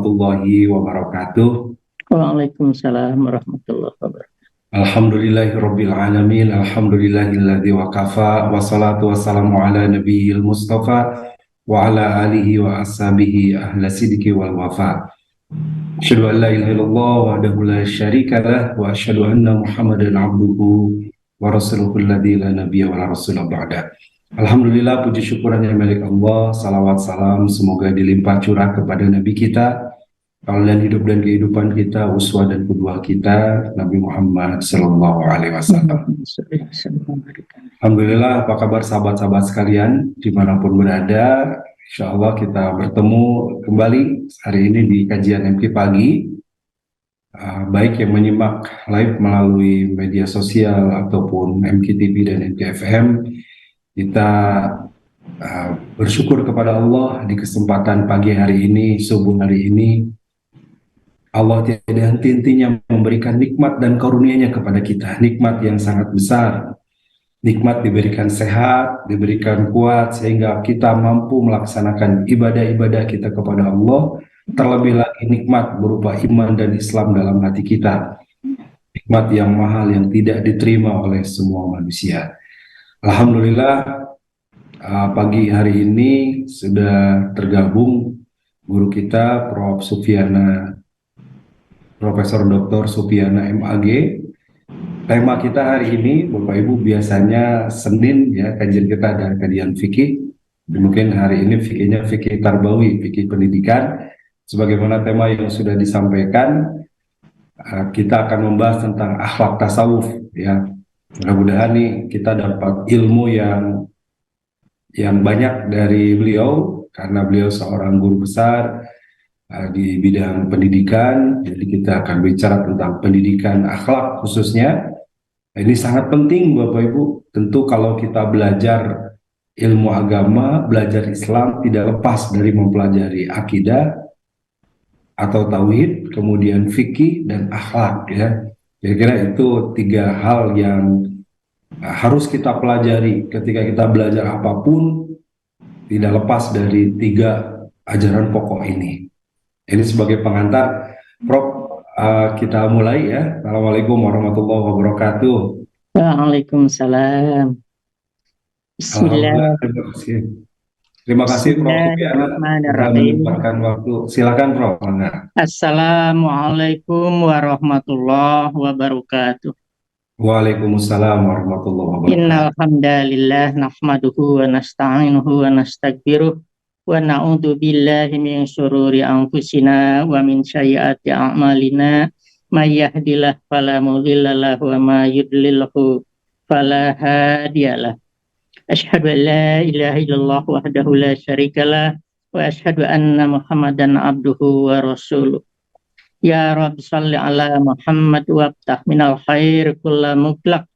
warahmatullahi wabarakatuh. Waalaikumsalam warahmatullahi wabarakatuh. Alhamdulillahirabbil alamin. Alhamdulillahilladzi wakafa wassalatu wassalamu ala nabiyil mustafa wa ala alihi wa ashabihi ahla sidqi wal wafa. Asyhadu an la ilaha illallah wahdahu la syarikalah wa asyhadu anna Muhammadan abduhu wa rasuluhu alladzi la nabiyya wa la rasula ba'da. Alhamdulillah, puji syukuran yang milik Allah, salawat salam semoga dilimpah curah kepada Nabi kita, dan hidup dan kehidupan kita, uswah dan kedua kita, Nabi Muhammad Sallallahu Alaihi Wasallam. Alhamdulillah, apa kabar sahabat-sahabat sekalian dimanapun berada? Insya Allah kita bertemu kembali hari ini di kajian MK Pagi. Baik yang menyimak live melalui media sosial ataupun MK TV dan MK FM, kita bersyukur kepada Allah di kesempatan pagi hari ini, subuh hari ini. Allah tiada henti-hentinya memberikan nikmat dan karunia-Nya kepada kita, nikmat yang sangat besar. Nikmat diberikan sehat, diberikan kuat, sehingga kita mampu melaksanakan ibadah-ibadah kita kepada Allah. Terlebih lagi nikmat berupa iman dan Islam dalam hati kita. Nikmat yang mahal yang tidak diterima oleh semua manusia. Alhamdulillah, pagi hari ini sudah tergabung guru kita Profesor Dr. Supiana MAG. Tema kita hari ini, Bapak Ibu, biasanya Senin ya kajian kita ada kajian fikih. Mungkin hari ini fikihnya fikih tarbawi, fikih pendidikan. Sebagaimana tema yang sudah disampaikan, kita akan membahas tentang akhlak tasawuf ya. Mudah-mudahan nih kita dapat ilmu yang banyak dari beliau, karena beliau seorang guru besar di bidang pendidikan. Jadi kita akan bicara tentang pendidikan akhlak khususnya. Ini sangat penting Bapak Ibu. Tentu kalau kita belajar ilmu agama, belajar Islam, tidak lepas dari mempelajari akidah atau tauhid, kemudian fikih dan akhlak ya. Kira-kira itu tiga hal yang harus kita pelajari ketika kita belajar apapun, tidak lepas dari tiga ajaran pokok ini. Ini sebagai pengantar, Prof, kita mulai ya. Assalamualaikum warahmatullahi wabarakatuh. Waalaikumsalam. Alhamdulillah, terima kasih Prof Supiana sudah menyempatkan waktu. Silakan Prof. Assalamualaikum warahmatullahi wabarakatuh. Waalaikumsalam warahmatullahi wabarakatuh. Innal hamdalillah nahmaduhu wa nasta'inuhu wa nastaghfiruh wa na'udzu billahi min syururi anfusina wa min sayyiati a'malina. May yahdihillahu fala mudilla lahu wa may yudlilhu fala hadiyalah. Asyhadu an la ilaha illallah wahdahu la syarikalah wa asyhadu anna Muhammadan abduhu wa rasuluh. Ya Rabbi salli ala Muhammad wabtah minal khair kulla mutlaq.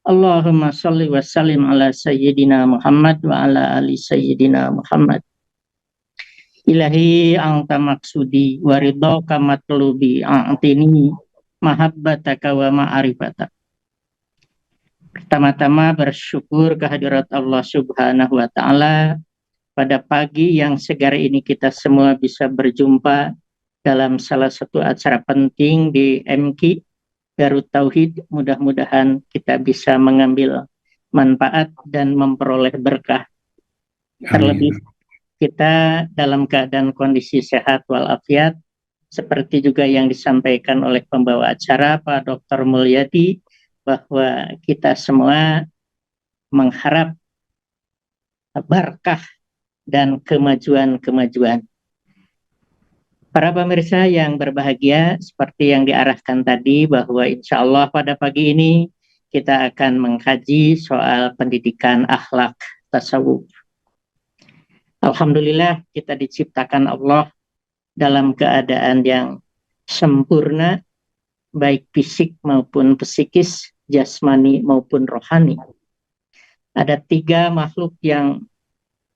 Allahumma salli wa sallim ala sayyidina Muhammad wa ala ali sayyidina Muhammad. Ilahi anta maksudi wa ridhaka matlubi a'tini mahabbataka wa ma'rifatak. Pertama-tama bersyukur kehadirat Allah Subhanahu wa Ta'ala. Pada pagi yang segar ini kita semua bisa berjumpa dalam salah satu acara penting di MK Garut Tauhid. Mudah-mudahan kita bisa mengambil manfaat dan memperoleh berkah. Terlebih kita dalam keadaan kondisi sehat walafiat, seperti juga yang disampaikan oleh pembawa acara Pak Dr. Mulyadi, bahwa kita semua mengharap berkah dan kemajuan-kemajuan. Para pemirsa yang berbahagia, seperti yang diarahkan tadi, bahwa insya Allah pada pagi ini kita akan mengkaji soal pendidikan akhlak tasawuf. Alhamdulillah kita diciptakan Allah dalam keadaan yang sempurna, baik fisik maupun psikis, jasmani maupun rohani. Ada tiga makhluk yang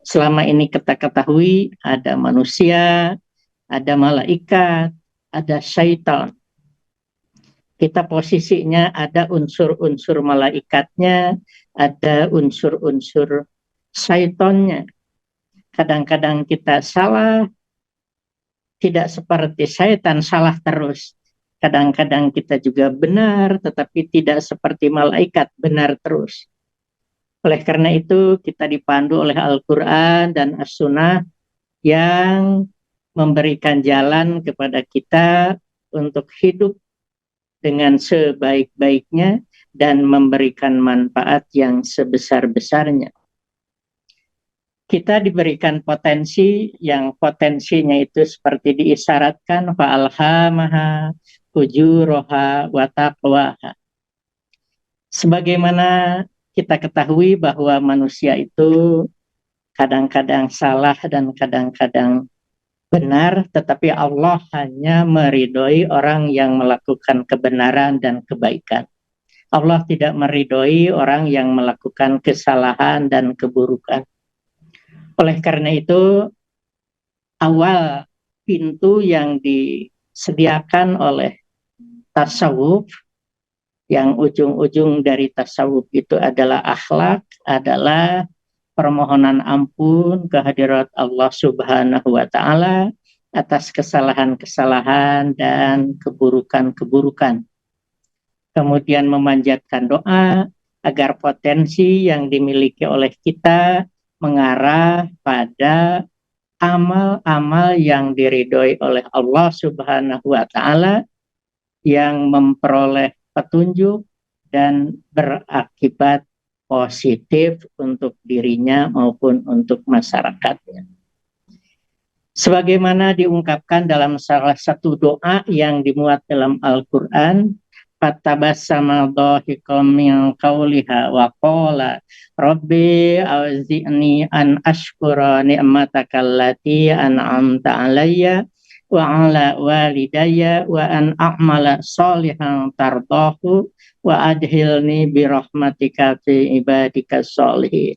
selama ini kita ketahui, ada manusia, ada malaikat, ada syaitan. Kita posisinya ada unsur-unsur malaikatnya, ada unsur-unsur syaitannya. Kadang-kadang kita salah, tidak seperti syaitan salah terus. Kadang-kadang kita juga benar, tetapi tidak seperti malaikat benar terus. Oleh karena itu, kita dipandu oleh Al-Quran dan As-Sunnah yang memberikan jalan kepada kita untuk hidup dengan sebaik-baiknya dan memberikan manfaat yang sebesar-besarnya. Kita diberikan potensi yang potensinya itu seperti diisyaratkan fa'alhamaha fujuraha wa taqwaha. Sebagaimana kita ketahui bahwa manusia itu kadang-kadang salah dan kadang-kadang benar, tetapi Allah hanya meridhoi orang yang melakukan kebenaran dan kebaikan. Allah tidak meridhoi orang yang melakukan kesalahan dan keburukan. Oleh karena itu, awal pintu yang disediakan oleh tasawuf, yang ujung-ujung dari tasawuf itu adalah akhlak, adalah permohonan ampun kehadirat Allah Subhanahu wa Ta'ala atas kesalahan-kesalahan dan keburukan-keburukan. Kemudian memanjatkan doa agar potensi yang dimiliki oleh kita mengarah pada amal-amal yang diridhoi oleh Allah Subhanahu wa Ta'ala, yang memperoleh petunjuk dan berakibat positif untuk dirinya maupun untuk masyarakatnya. Sebagaimana diungkapkan dalam salah satu doa yang dimuat dalam Al-Quran, fatabassama dhahikan min qawliha wa qala rabbi auzi'ni an ashkura ni'mataka allati an'amta alayya wa ala walidayya wa an a'mala sholihan tardahu wa adhilni birahmatika fi ibadika sholihin.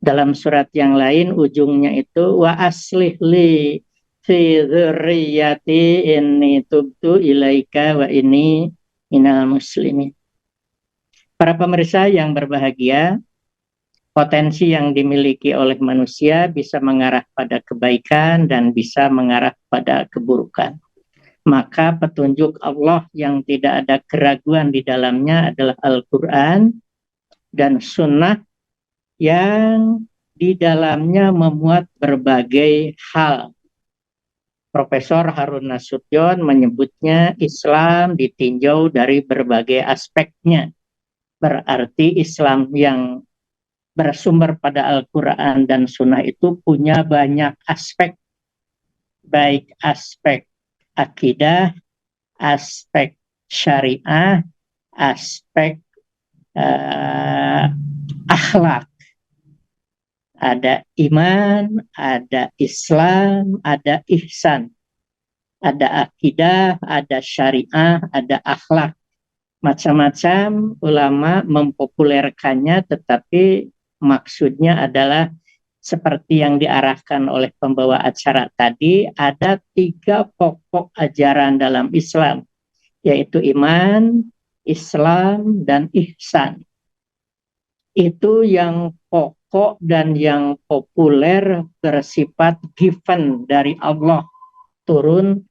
Dalam surat yang lain ujungnya itu wa aslih li fi dzurriyyati inni tubtu ilaika wa inni minal muslimin. Para pemirsa yang berbahagia, potensi yang dimiliki oleh manusia bisa mengarah pada kebaikan dan bisa mengarah pada keburukan. Maka petunjuk Allah yang tidak ada keraguan di dalamnya adalah Al-Quran dan Sunnah yang di dalamnya memuat berbagai hal. Profesor Harun Nasution menyebutnya Islam ditinjau dari berbagai aspeknya. Berarti Islam yang bersumber pada Al-Quran dan Sunnah itu punya banyak aspek, baik aspek akidah, aspek syariah, aspek akhlak. Ada iman, ada Islam, ada ihsan, ada akidah, ada syariah, ada akhlak. Macam-macam ulama mempopulerkannya, tetapi maksudnya adalah seperti yang diarahkan oleh pembawa acara tadi, ada 3 pokok ajaran dalam Islam, yaitu iman, Islam, dan ihsan. Itu yang pokok dan yang populer, bersifat given dari Allah turun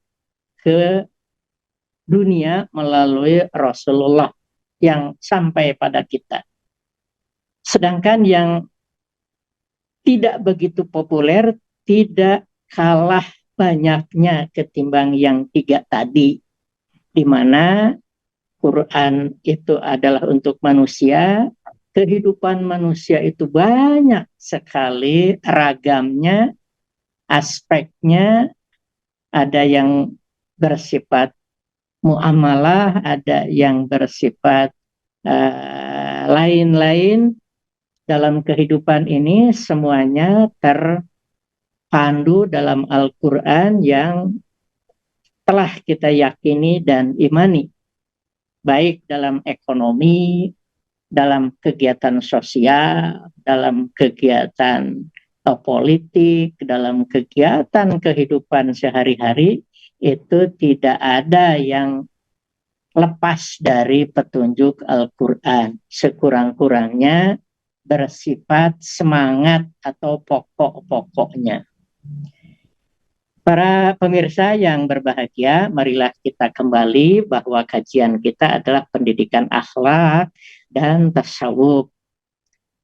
ke dunia melalui Rasulullah yang sampai pada kita. Sedangkan yang tidak begitu populer tidak kalah banyaknya ketimbang yang 3 tadi, di mana Quran itu adalah untuk manusia. Kehidupan manusia itu banyak sekali ragamnya, aspeknya. Ada yang bersifat muamalah, ada yang bersifat lain-lain. Dalam kehidupan ini semuanya terpandu dalam Al-Quran yang telah kita yakini dan imani, baik dalam ekonomi, dalam kegiatan sosial, dalam kegiatan politik, dalam kegiatan kehidupan sehari-hari, itu tidak ada yang lepas dari petunjuk Al-Quran. Sekurang-kurangnya bersifat semangat atau pokok-pokoknya. Para pemirsa yang berbahagia, marilah kita kembali bahwa kajian kita adalah pendidikan akhlak dan tasawuf.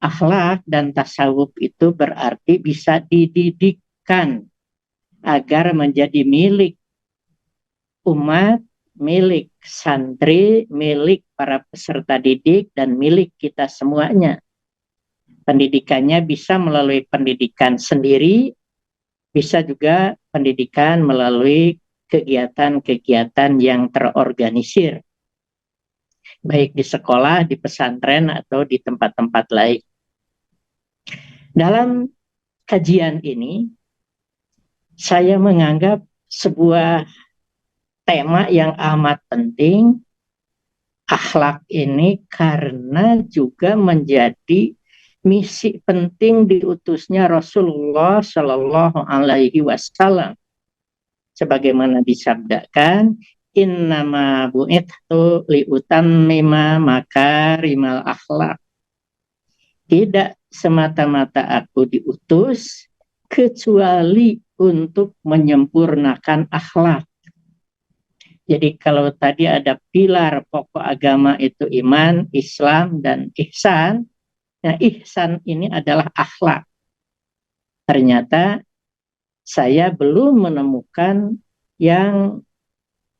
Akhlak dan tasawuf itu berarti bisa dididikkan agar menjadi milik umat, milik santri, milik para peserta didik, dan milik kita semuanya. Pendidikannya bisa melalui pendidikan sendiri, bisa juga pendidikan melalui kegiatan-kegiatan yang terorganisir, baik di sekolah, di pesantren, atau di tempat-tempat lain. Dalam kajian ini, saya menganggap sebuah tema yang amat penting, akhlak ini, karena juga menjadi misi penting diutusnya Rasulullah Shallallahu Alaihi Wasallam, sebagaimana disabdakan, innama bu'ithtu liutammima makarimal akhlak. Tidak semata-mata aku diutus kecuali untuk menyempurnakan akhlak. Jadi kalau tadi ada pilar pokok agama itu iman, Islam, dan ihsan, nah ihsan ini adalah akhlak. Ternyata saya belum menemukan yang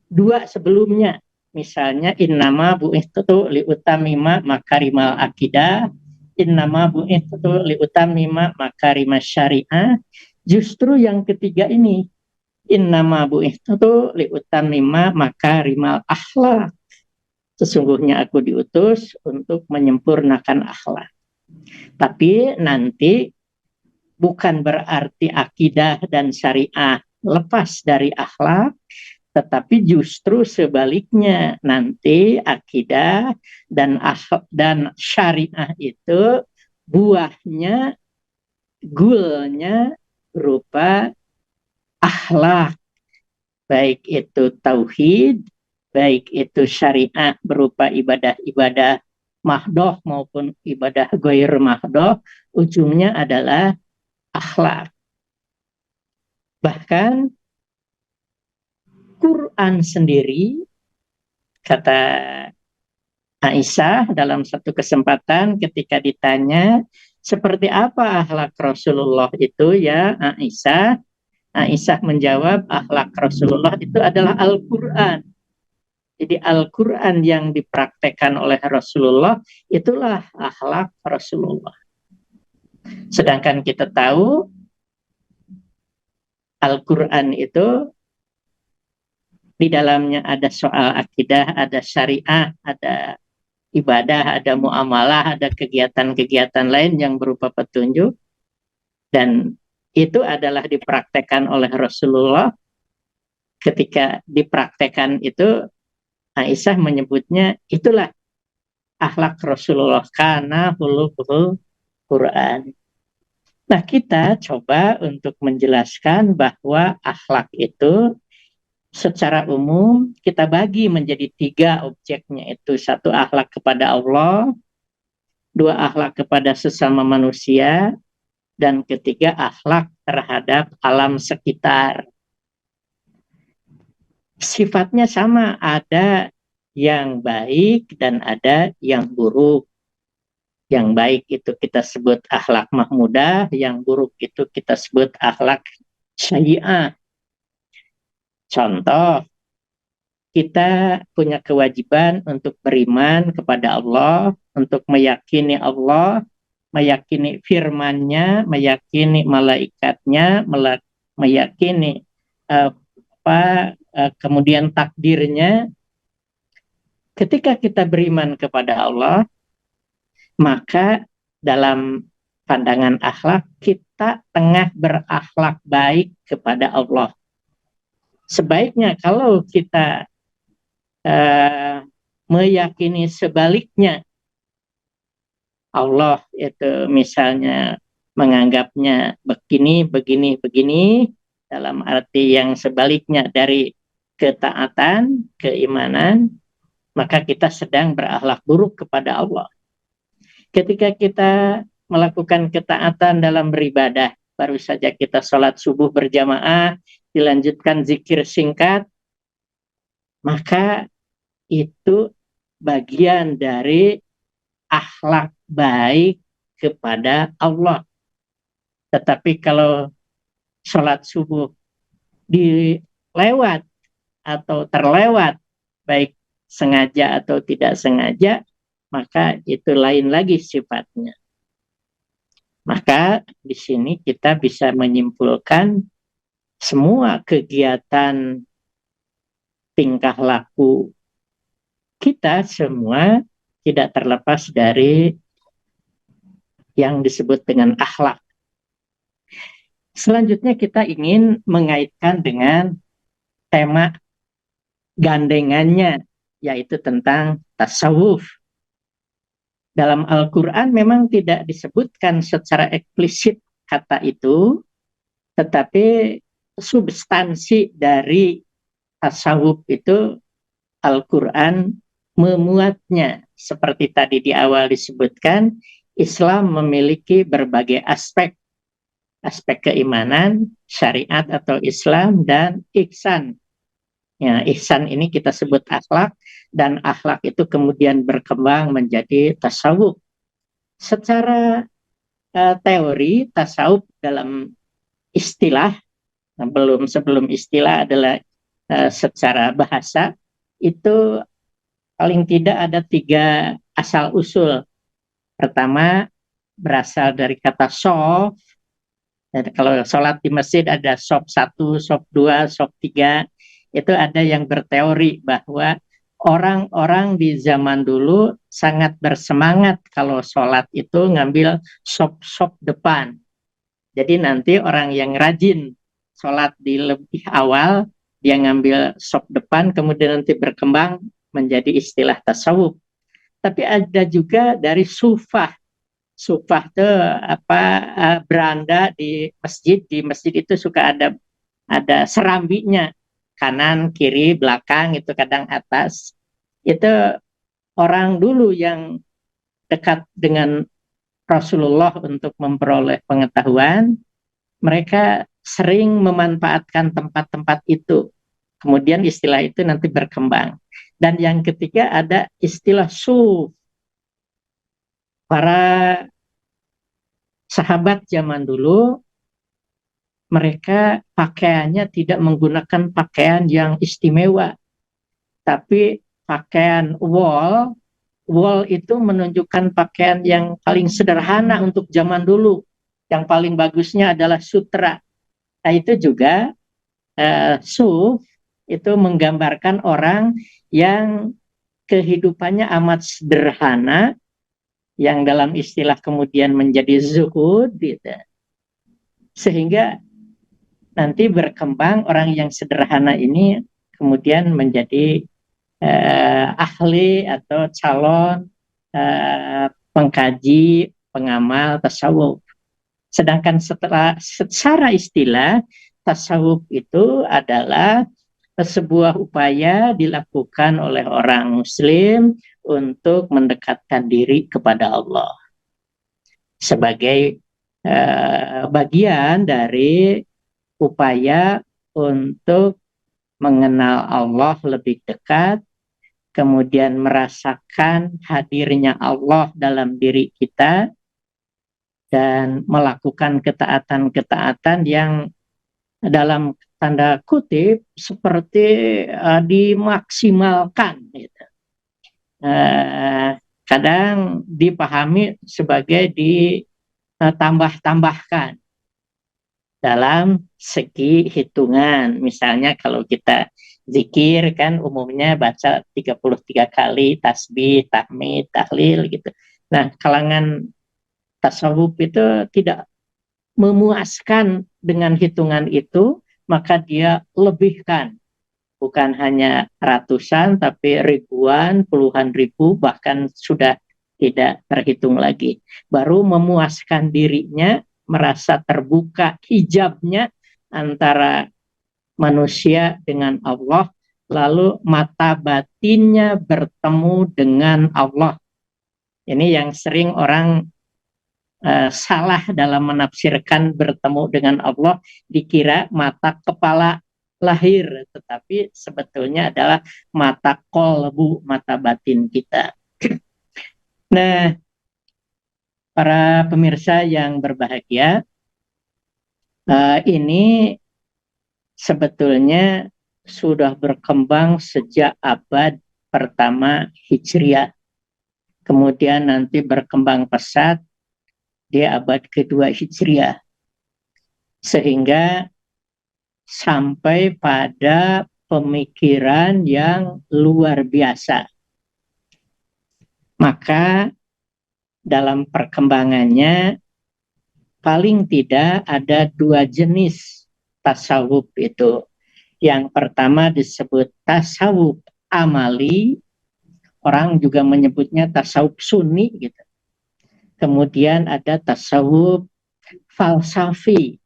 dua sebelumnya. Misalnya innama bu'ithtu liutamima makarimal akidah, innama bu'ithtu liutamima makarimas syariah. Justru yang ketiga ini, innama bu'ithtu liutamima makarimal akhlak. Sesungguhnya aku diutus untuk menyempurnakan akhlak. Tapi nanti bukan berarti akidah dan syariah lepas dari akhlak, tetapi justru sebaliknya, nanti akidah dan syariah itu buahnya, gulnya berupa akhlak, baik itu tauhid, baik itu syariah berupa ibadah-ibadah mahdoh maupun ibadah ghair mahdoh, ujungnya adalah akhlak. Bahkan Quran sendiri, kata Aisyah dalam satu kesempatan ketika ditanya, seperti apa akhlak Rasulullah itu ya Aisyah? Aisyah menjawab, akhlak Rasulullah itu adalah Al-Quran. Jadi Al-Quran yang dipraktekkan oleh Rasulullah, itulah akhlak Rasulullah. Sedangkan kita tahu Al-Quran itu di dalamnya ada soal akidah, ada syariah, ada ibadah, ada muamalah, ada kegiatan-kegiatan lain yang berupa petunjuk, dan itu adalah dipraktekkan oleh Rasulullah. Ketika dipraktekkan itu, Aisyah menyebutnya itulah akhlak Rasulullah, karena huluhul Quran. Nah, kita coba untuk menjelaskan bahwa akhlak itu secara umum kita bagi menjadi tiga objeknya, itu satu akhlak kepada Allah, dua akhlak kepada sesama manusia, dan ketiga akhlak terhadap alam sekitar. Sifatnya sama, ada yang baik dan ada yang buruk. Yang baik itu kita sebut akhlak mahmudah, yang buruk itu kita sebut akhlak sayyi'ah. Contoh, kita punya kewajiban untuk beriman kepada Allah, untuk meyakini Allah, meyakini firman-Nya, meyakini malaikatnya, meyakini kemudian takdirnya. Ketika kita beriman kepada Allah, maka dalam pandangan akhlak kita tengah berakhlak baik kepada Allah. Sebaiknya kalau kita meyakini sebaliknya, Allah itu misalnya menganggapnya begini, begini, begini, dalam arti yang sebaliknya dari ketaatan, keimanan, maka kita sedang berakhlak buruk kepada Allah. Ketika kita melakukan ketaatan dalam beribadah, baru saja kita sholat subuh berjamaah, dilanjutkan zikir singkat, maka itu bagian dari akhlak baik kepada Allah. Tetapi kalau sholat subuh dilewat atau terlewat, baik sengaja atau tidak sengaja, maka itu lain lagi sifatnya. Maka di sini kita bisa menyimpulkan semua kegiatan tingkah laku kita semua tidak terlepas dari yang disebut dengan akhlak. Selanjutnya kita ingin mengaitkan dengan tema gandengannya, yaitu tentang tasawuf. Dalam Al-Quran memang tidak disebutkan secara eksplisit kata itu, tetapi substansi dari tasawuf itu Al-Quran memuatnya. Seperti tadi di awal disebutkan, Islam memiliki berbagai aspek. Aspek keimanan, syariat atau Islam, dan ihsan. Ya, ihsan ini kita sebut akhlak, dan akhlak itu kemudian berkembang menjadi tasawuf. Secara teori, tasawuf dalam istilah, sebelum istilah adalah secara bahasa, itu paling tidak ada 3 asal-usul. Pertama, berasal dari kata sof. Dan kalau sholat di masjid ada sof 1, sof 2, sof 3. Itu ada yang berteori bahwa orang-orang di zaman dulu sangat bersemangat kalau sholat itu ngambil sof depan. Jadi nanti orang yang rajin sholat di lebih awal, dia ngambil sof depan, kemudian nanti berkembang menjadi istilah tasawuf. Tapi ada juga dari sufah. Sufah itu beranda di masjid. Di masjid itu suka ada serambinya, kanan, kiri, belakang, itu kadang atas. Itu orang dulu yang dekat dengan Rasulullah untuk memperoleh pengetahuan, mereka sering memanfaatkan tempat-tempat itu. Kemudian istilah itu nanti berkembang. Dan yang ketiga ada istilah suf. Para sahabat zaman dulu, mereka pakaiannya tidak menggunakan pakaian yang istimewa, tapi pakaian wol. Wol itu menunjukkan pakaian yang paling sederhana untuk zaman dulu. Yang paling bagusnya adalah sutra. Nah itu juga suf itu menggambarkan orang yang kehidupannya amat sederhana, yang dalam istilah kemudian menjadi zuhud, gitu. Sehingga nanti berkembang orang yang sederhana ini kemudian menjadi ahli atau calon pengkaji, pengamal tasawuf. Sedangkan secara istilah, tasawuf itu adalah sebuah upaya dilakukan oleh orang muslim untuk mendekatkan diri kepada Allah sebagai bagian dari upaya untuk mengenal Allah lebih dekat, kemudian merasakan hadirnya Allah dalam diri kita, dan melakukan ketaatan-ketaatan yang dalam tanda kutip seperti dimaksimalkan, gitu. Kadang dipahami sebagai ditambah-tambahkan dalam segi hitungan. Misalnya kalau kita zikir kan umumnya baca 33 kali tasbih, tahmid, tahlil, gitu. Nah, kalangan tasawuf itu tidak memuaskan dengan hitungan itu, maka dia lebihkan. Bukan hanya ratusan, tapi ribuan, puluhan ribu, bahkan sudah tidak terhitung lagi. Baru memuaskan dirinya, merasa terbuka hijabnya antara manusia dengan Allah, lalu mata batinnya bertemu dengan Allah. Ini yang sering orang salah dalam menafsirkan bertemu dengan Allah, dikira mata kepala lahir, tetapi sebetulnya adalah mata kolbu, mata batin kita. Nah, para pemirsa yang berbahagia, ini sebetulnya sudah berkembang sejak abad pertama Hijriah. Kemudian nanti berkembang pesat di abad kedua Hijriah. Sehingga sampai pada pemikiran yang luar biasa. Maka dalam perkembangannya paling tidak ada dua jenis tasawuf itu. Yang pertama disebut tasawuf amali, orang juga menyebutnya tasawuf sunni gitu. Kemudian ada tasawuf falsafi.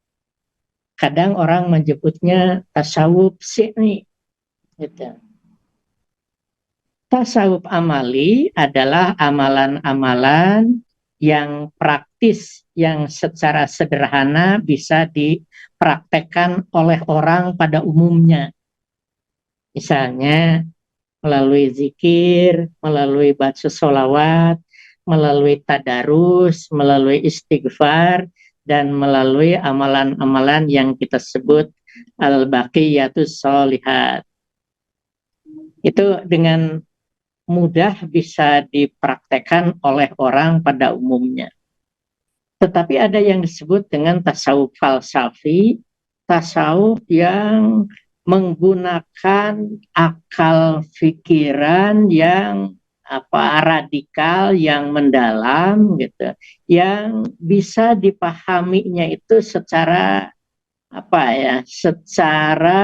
Kadang orang menyebutnya tasawuf syi'i gitu. Tasawuf amali adalah amalan-amalan yang praktis, yang secara sederhana bisa dipraktekkan oleh orang pada umumnya. Misalnya melalui zikir, melalui baca sholawat, melalui tadarus, melalui istighfar, dan melalui amalan-amalan yang kita sebut al-baqiyatus sholihat. Itu dengan mudah bisa dipraktekkan oleh orang pada umumnya. Tetapi ada yang disebut dengan tasawuf falsafi, tasawuf yang menggunakan akal pikiran yang radikal, yang mendalam gitu, yang bisa dipahaminya itu secara secara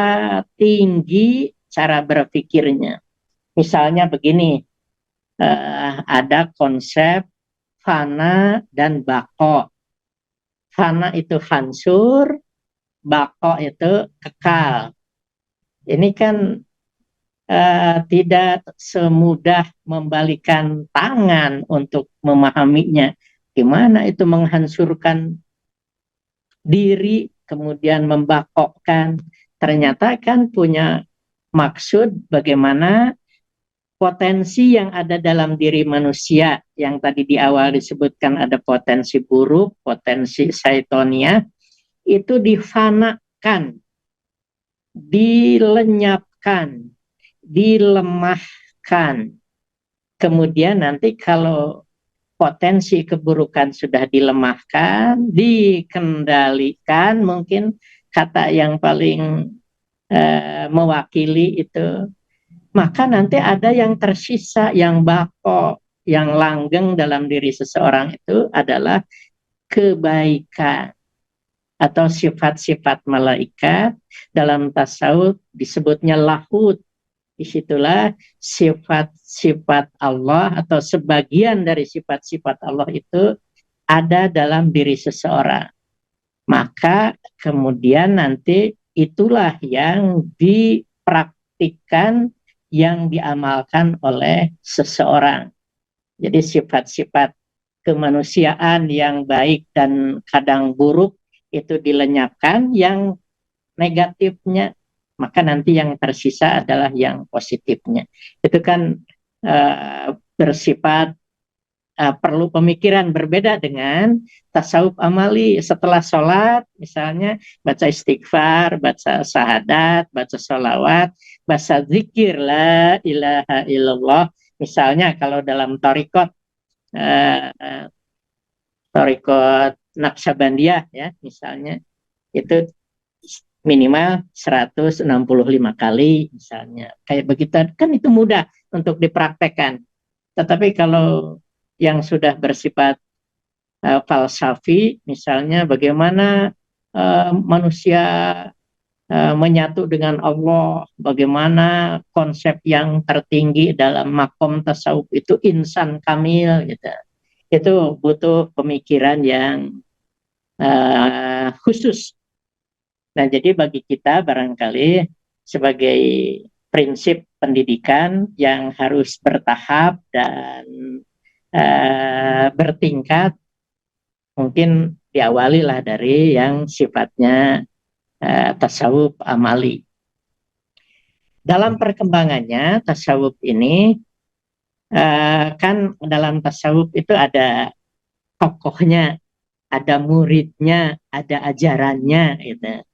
tinggi cara berpikirnya. Misalnya begini, ada konsep fana dan bako. Fana itu hancur, bako itu kekal. Ini kan tidak semudah membalikan tangan untuk memahaminya. Gimana itu menghancurkan diri, kemudian membakokkan. Ternyata kan punya maksud bagaimana potensi yang ada dalam diri manusia, yang tadi di awal disebutkan ada potensi buruk, potensi syaitonia, itu difanakan, dilenyapkan, dilemahkan. Kemudian nanti kalau potensi keburukan sudah dilemahkan, dikendalikan, mungkin kata yang paling mewakili itu, maka nanti ada yang tersisa, yang bako, yang langgeng dalam diri seseorang itu adalah kebaikan atau sifat-sifat malaikat. Dalam tasawuf disebutnya lahud. Disitulah sifat-sifat Allah atau sebagian dari sifat-sifat Allah itu ada dalam diri seseorang. Maka kemudian nanti itulah yang dipraktikkan, yang diamalkan oleh seseorang. Jadi sifat-sifat kemanusiaan yang baik dan kadang buruk itu dilenyapkan, yang negatifnya, maka nanti yang tersisa adalah yang positifnya. Itu kan bersifat perlu pemikiran, berbeda dengan tasawuf amali. Setelah sholat misalnya baca istighfar, baca syahadat, baca sholawat, baca zikir la ilaha illallah. Misalnya kalau dalam torikot Naqsyabandiyah ya misalnya, itu minimal 165 kali misalnya. Kayak begitu kan itu mudah untuk dipraktekkan. Tetapi kalau yang sudah bersifat falsafi, misalnya bagaimana manusia menyatu dengan Allah, bagaimana konsep yang tertinggi dalam makom tasawuf itu insan kamil gitu. Itu butuh pemikiran yang khusus. Nah, jadi bagi kita barangkali sebagai prinsip pendidikan yang harus bertahap dan bertingkat, mungkin diawali lah dari yang sifatnya tasawuf amali. dalam perkembangannya tasawuf ini kan dalam tasawuf itu ada tokohnya, ada muridnya, ada ajarannya gitu.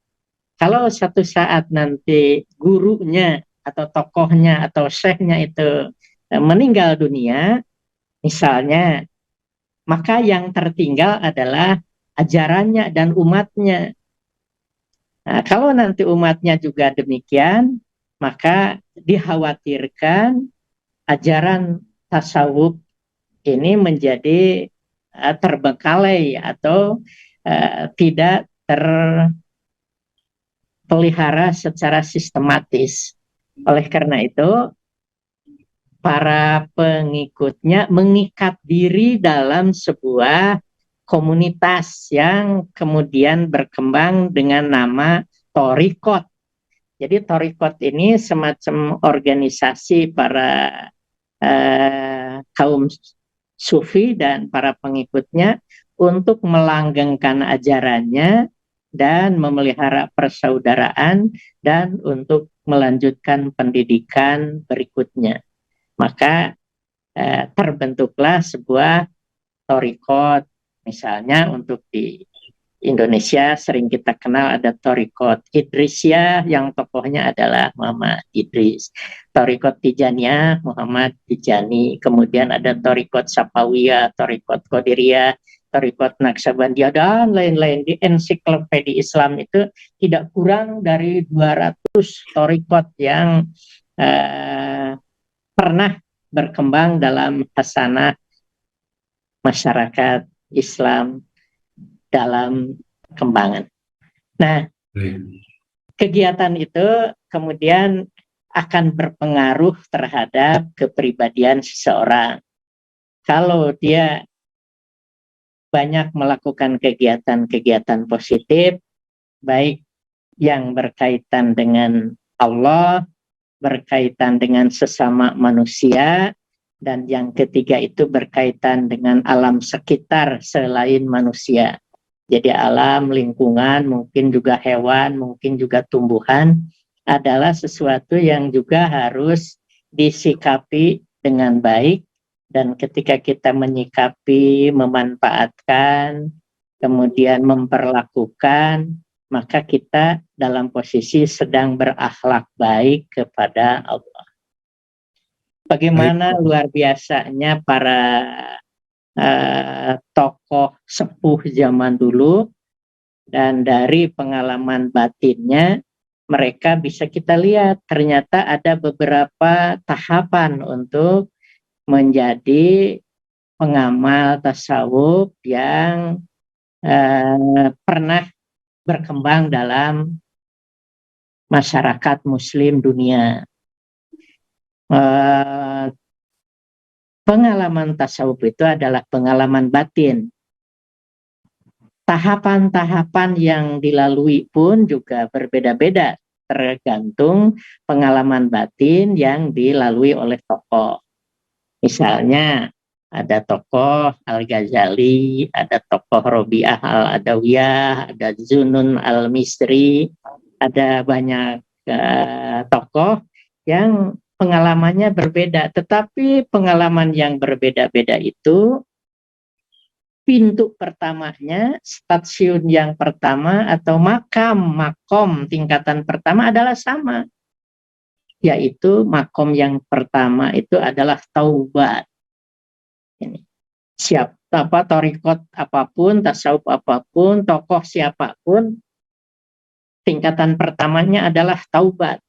Kalau satu saat nanti gurunya atau tokohnya atau syekhnya itu meninggal dunia, misalnya, maka yang tertinggal adalah ajarannya dan umatnya. Nah, kalau nanti umatnya juga demikian, maka dikhawatirkan ajaran tasawuf ini menjadi terbengkalai atau tidak terpelihara secara sistematis. Oleh karena itu, para pengikutnya mengikat diri dalam sebuah komunitas yang kemudian berkembang dengan nama Torikot. Jadi Torikot ini semacam organisasi para kaum sufi dan para pengikutnya untuk melanggengkan ajarannya dan memelihara persaudaraan dan untuk melanjutkan pendidikan berikutnya. Maka terbentuklah sebuah torikot. Misalnya untuk di Indonesia sering kita kenal ada torikot Idrisiyah yang tokohnya adalah Muhammad Idris. Torikot Tijaniyah Muhammad Tijani. Kemudian ada torikot Sapawiyah, torikot Qadiriyah, torikot Naksabandiyah dan lain-lain. Di ensiklopedia Islam itu tidak kurang dari 200 torikot yang pernah berkembang dalam hasanah masyarakat Islam dalam perkembangan. Nah, kegiatan itu kemudian akan berpengaruh terhadap kepribadian seseorang. Kalau dia banyak melakukan kegiatan-kegiatan positif, baik yang berkaitan dengan Allah, berkaitan dengan sesama manusia, dan yang ketiga itu berkaitan dengan alam sekitar selain manusia. Jadi alam, lingkungan, mungkin juga hewan, mungkin juga tumbuhan adalah sesuatu yang juga harus disikapi dengan baik. Dan ketika kita menyikapi, memanfaatkan, kemudian memperlakukan, maka kita dalam posisi sedang berakhlak baik kepada Allah. Bagaimana luar biasanya para tokoh sepuh zaman dulu, dan dari pengalaman batinnya mereka bisa kita lihat ternyata ada beberapa tahapan untuk menjadi pengamal tasawuf yang pernah berkembang dalam masyarakat muslim dunia. Pengalaman tasawuf itu adalah pengalaman batin. Tahapan-tahapan yang dilalui pun juga berbeda-beda, tergantung pengalaman batin yang dilalui oleh tokoh. Misalnya ada tokoh Al-Ghazali, ada tokoh Robi'ah Al-Adawiyah, ada Zunun Al-Misri, ada banyak tokoh yang pengalamannya berbeda, tetapi pengalaman yang berbeda-beda itu pintu pertamanya, stasiun yang pertama atau makom tingkatan pertama adalah sama, yaitu makom yang pertama itu adalah taubat. Ini siapa torikot apapun, tasawuf apapun, tokoh siapapun, tingkatan pertamanya adalah taubat,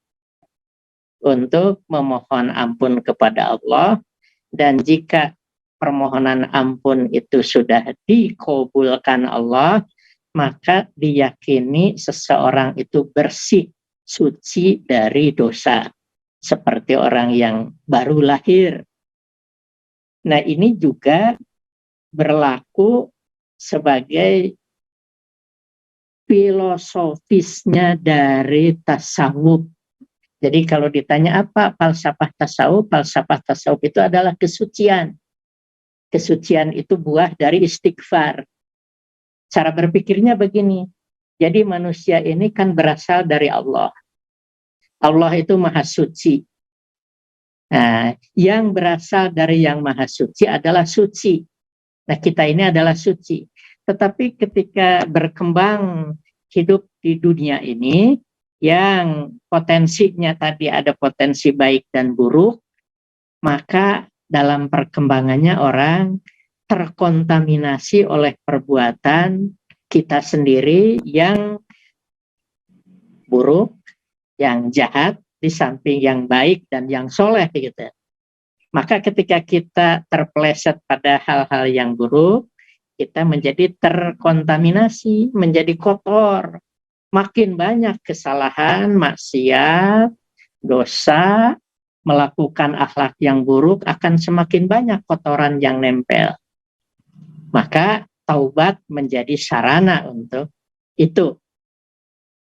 untuk memohon ampun kepada Allah. Dan jika permohonan ampun itu sudah dikabulkan Allah, maka diyakini seseorang itu bersih, suci dari dosa, seperti orang yang baru lahir. Nah, ini juga berlaku sebagai filosofisnya dari tasawuf. Jadi kalau ditanya apa falsafah tasawuf itu adalah kesucian. Kesucian itu buah dari istighfar. Cara berpikirnya begini, jadi manusia ini kan berasal dari Allah. Allah itu maha suci. Nah, yang berasal dari yang maha suci adalah suci. Nah, kita ini adalah suci. Tetapi ketika berkembang hidup di dunia ini, yang potensinya tadi ada potensi baik dan buruk, maka dalam perkembangannya orang terkontaminasi oleh perbuatan kita sendiri yang buruk, yang jahat, di samping yang baik dan yang soleh gitu. Maka ketika kita terpeleset pada hal-hal yang buruk, kita menjadi terkontaminasi, menjadi kotor. Makin banyak kesalahan, maksiat, dosa, melakukan akhlak yang buruk, akan semakin banyak kotoran yang nempel. Maka taubat menjadi sarana untuk itu.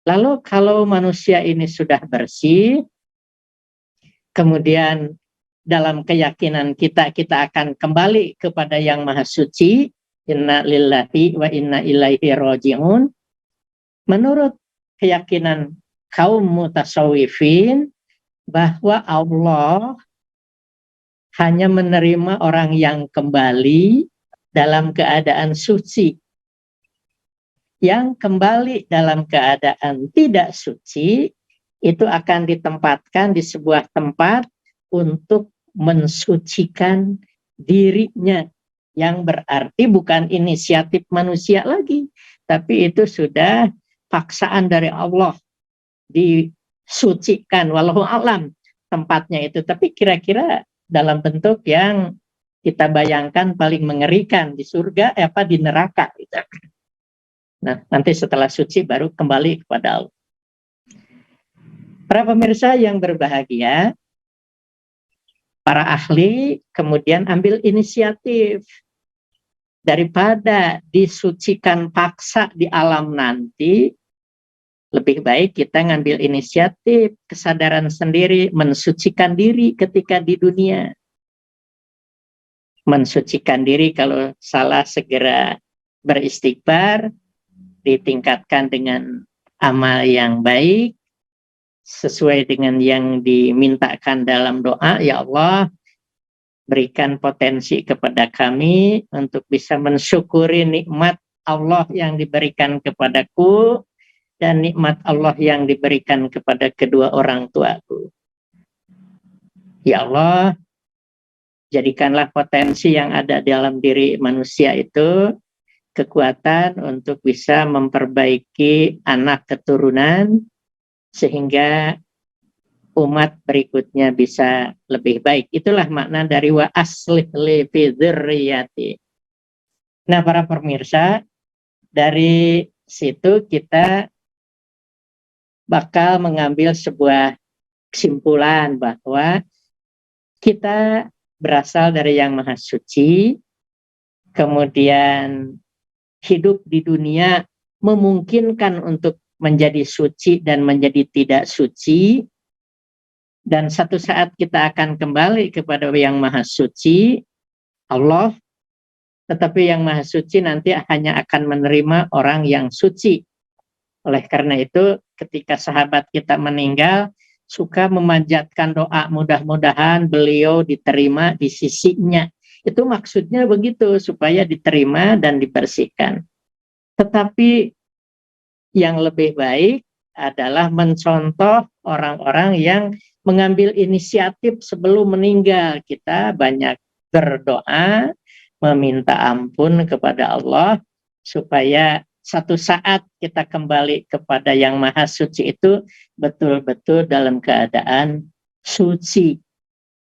Lalu kalau manusia ini sudah bersih, kemudian dalam keyakinan kita akan kembali kepada yang maha suci, inna lillahi wa inna ilaihi raji'un. Menurut keyakinan kaum mutasawwifin, bahwa Allah hanya menerima orang yang kembali dalam keadaan suci. Yang kembali dalam keadaan tidak suci, itu akan ditempatkan di sebuah tempat untuk mensucikan dirinya, yang berarti bukan inisiatif manusia lagi, tapi itu sudah paksaan dari Allah disucikan, walau alam tempatnya itu. Tapi kira-kira dalam bentuk yang kita bayangkan paling mengerikan, di surga apa di neraka gitu. Nah, nanti setelah suci baru kembali kepada Allah. Para pemirsa yang berbahagia, para ahli kemudian ambil inisiatif. Daripada disucikan paksa di alam nanti, lebih baik kita ngambil inisiatif, kesadaran sendiri, mensucikan diri ketika di dunia. Mensucikan diri, kalau salah segera beristighfar, ditingkatkan dengan amal yang baik, sesuai dengan yang dimintakan dalam doa. Ya Allah, berikan potensi kepada kami untuk bisa mensyukuri nikmat Allah yang diberikan kepadaku dan nikmat Allah yang diberikan kepada kedua orang tuaku. Ya Allah, jadikanlah potensi yang ada dalam diri manusia itu kekuatan untuk bisa memperbaiki anak keturunan, sehingga umat berikutnya bisa lebih baik. Itulah makna dari wa aslih li fi dzurriyyati. Nah, para pemirsa, dari situ kita bakal mengambil sebuah kesimpulan bahwa kita berasal dari yang maha suci, kemudian hidup di dunia memungkinkan untuk menjadi suci dan menjadi tidak suci, dan satu saat kita akan kembali kepada yang maha suci, Allah. Tetapi yang maha suci nanti hanya akan menerima orang yang suci. Oleh karena itu, ketika sahabat kita meninggal, suka memanjatkan doa, mudah-mudahan beliau diterima di sisinya. Itu maksudnya begitu, supaya diterima dan dibersihkan. Tetapi yang lebih baik adalah mencontoh orang-orang yang mengambil inisiatif sebelum meninggal. Kita banyak berdoa, meminta ampun kepada Allah, supaya satu saat kita kembali kepada yang maha suci itu betul-betul dalam keadaan suci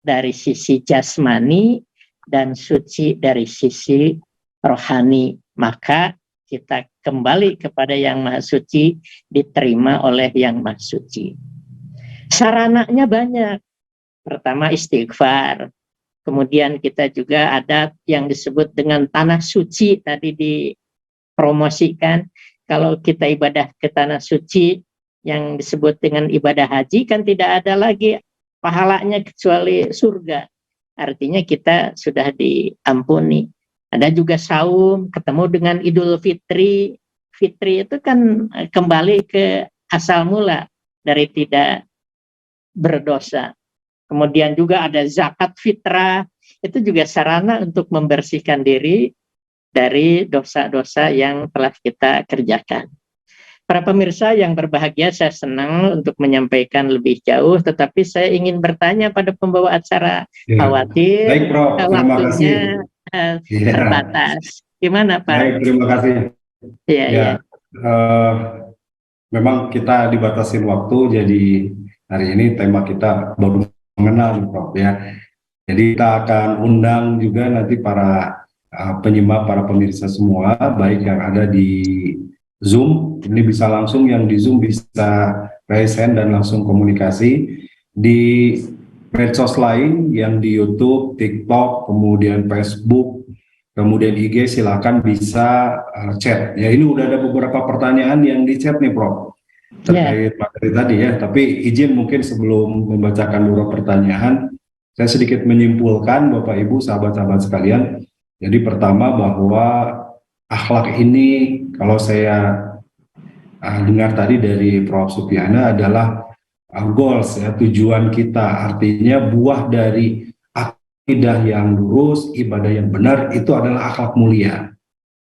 dari sisi jasmani dan suci dari sisi rohani. Maka kita kembali kepada yang maha suci, diterima oleh yang maha suci. Sarananya banyak. Pertama istighfar. Kemudian kita juga ada yang disebut dengan tanah suci, tadi dipromosikan. Kalau kita ibadah ke tanah suci yang disebut dengan ibadah haji, kan tidak ada lagi pahalanya kecuali surga. Artinya kita sudah diampuni. Ada juga saum, ketemu dengan Idul Fitri. Fitri itu kan kembali ke asal mula dari tidak berdosa. Kemudian juga ada zakat fitrah, itu juga sarana untuk membersihkan diri dari dosa-dosa yang telah kita kerjakan. Para pemirsa yang berbahagia, saya senang untuk menyampaikan lebih jauh, tetapi saya ingin bertanya pada pembawa acara, Ya. Baik, khawatir Prof. Terima kasih. waktunya Ya. terbatas. Gimana Baik, Pak? terima kasih. Ya, Ya, ya. eh, memang kita dibatasin waktu, jadi hari ini tema kita baru mengenal, Prof. Ya. Jadi kita akan undang juga nanti para penyimak, para pemirsa semua, baik yang ada di Zoom, ini bisa langsung, yang di Zoom bisa raise hand dan langsung komunikasi. Di medsos lain, yang di YouTube, TikTok, kemudian Facebook, kemudian IG, silakan bisa chat. Ya, ini udah ada beberapa pertanyaan yang di chat nih, Prof, terkait materi tadi ya. Tapi izin mungkin sebelum membacakan beberapa pertanyaan, saya sedikit menyimpulkan, Bapak Ibu, sahabat-sahabat sekalian. Jadi pertama, bahwa akhlak ini, kalau saya dengar tadi dari Prof. Supiana, adalah goals ya, tujuan kita. Artinya buah dari akidah yang lurus, ibadah yang benar, itu adalah akhlak mulia.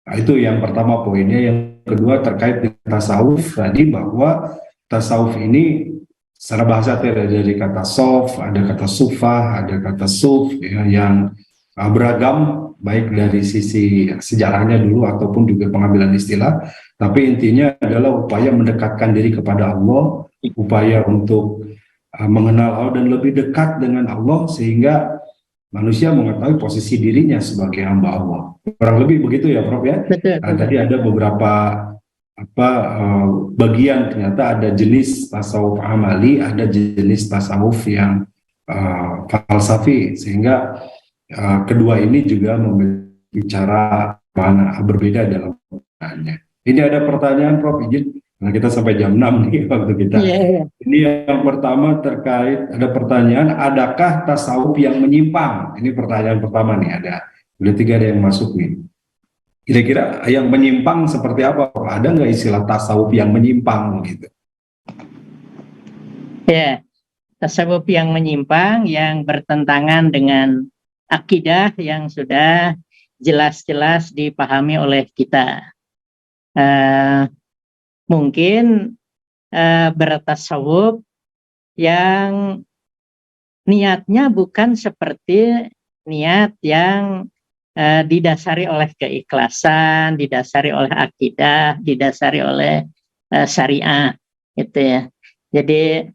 Nah, itu yang pertama poinnya. Yang kedua terkait dengan tasawuf tadi, bahwa tasawuf ini secara bahasa ada dari kata sof, ada kata sufah, ada kata suf ya, yang beragam, baik dari sisi sejarahnya dulu ataupun juga pengambilan istilah. Tapi intinya adalah upaya mendekatkan diri kepada Allah, upaya untuk mengenal Allah dan lebih dekat dengan Allah, sehingga manusia mengetahui posisi dirinya sebagai hamba Allah. Kurang lebih begitu ya, Prof ya. Betul, betul. Tadi ada beberapa bagian, ternyata ada jenis tasawuf amali, ada jenis tasawuf yang falsafi, sehingga kedua ini juga memiliki cara mana berbeda dalam penggunaannya. Ini ada pertanyaan, Prof, izin. Nah, kita sampai jam 6 nih waktu kita. Ini yang pertama terkait, ada pertanyaan, adakah tasawuf yang menyimpang? Ini pertanyaan pertama nih, ada. Udah 3 ada yang masuk nih. Kira-kira yang menyimpang seperti apa? Ada nggak istilah tasawuf yang menyimpang gitu? Ya, tasawuf yang menyimpang, yang bertentangan dengan akidah yang sudah jelas-jelas dipahami oleh kita. Mungkin bertasawuf yang niatnya bukan seperti niat yang didasari oleh keikhlasan, didasari oleh akidah, didasari oleh syariah, gitu ya. Jadi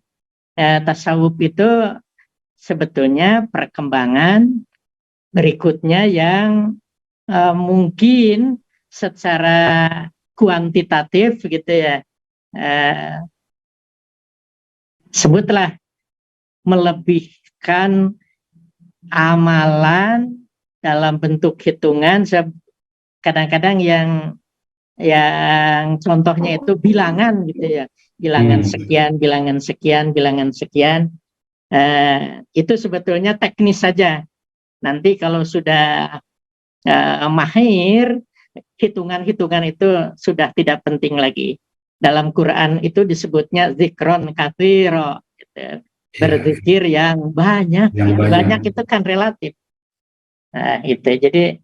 tasawuf itu sebetulnya perkembangan berikutnya yang mungkin secara kuantitatif gitu ya, sebutlah melebihkan amalan dalam bentuk hitungan. Kadang-kadang yang contohnya itu bilangan gitu ya, bilangan sekian, bilangan sekian, bilangan sekian. Itu sebetulnya teknis saja. Nanti kalau sudah mahir, hitungan-hitungan itu sudah tidak penting lagi. Dalam Quran itu disebutnya zikron katsiro, gitu. Berzikir yang banyak. Banyak itu kan relatif. Nah, itu. Jadi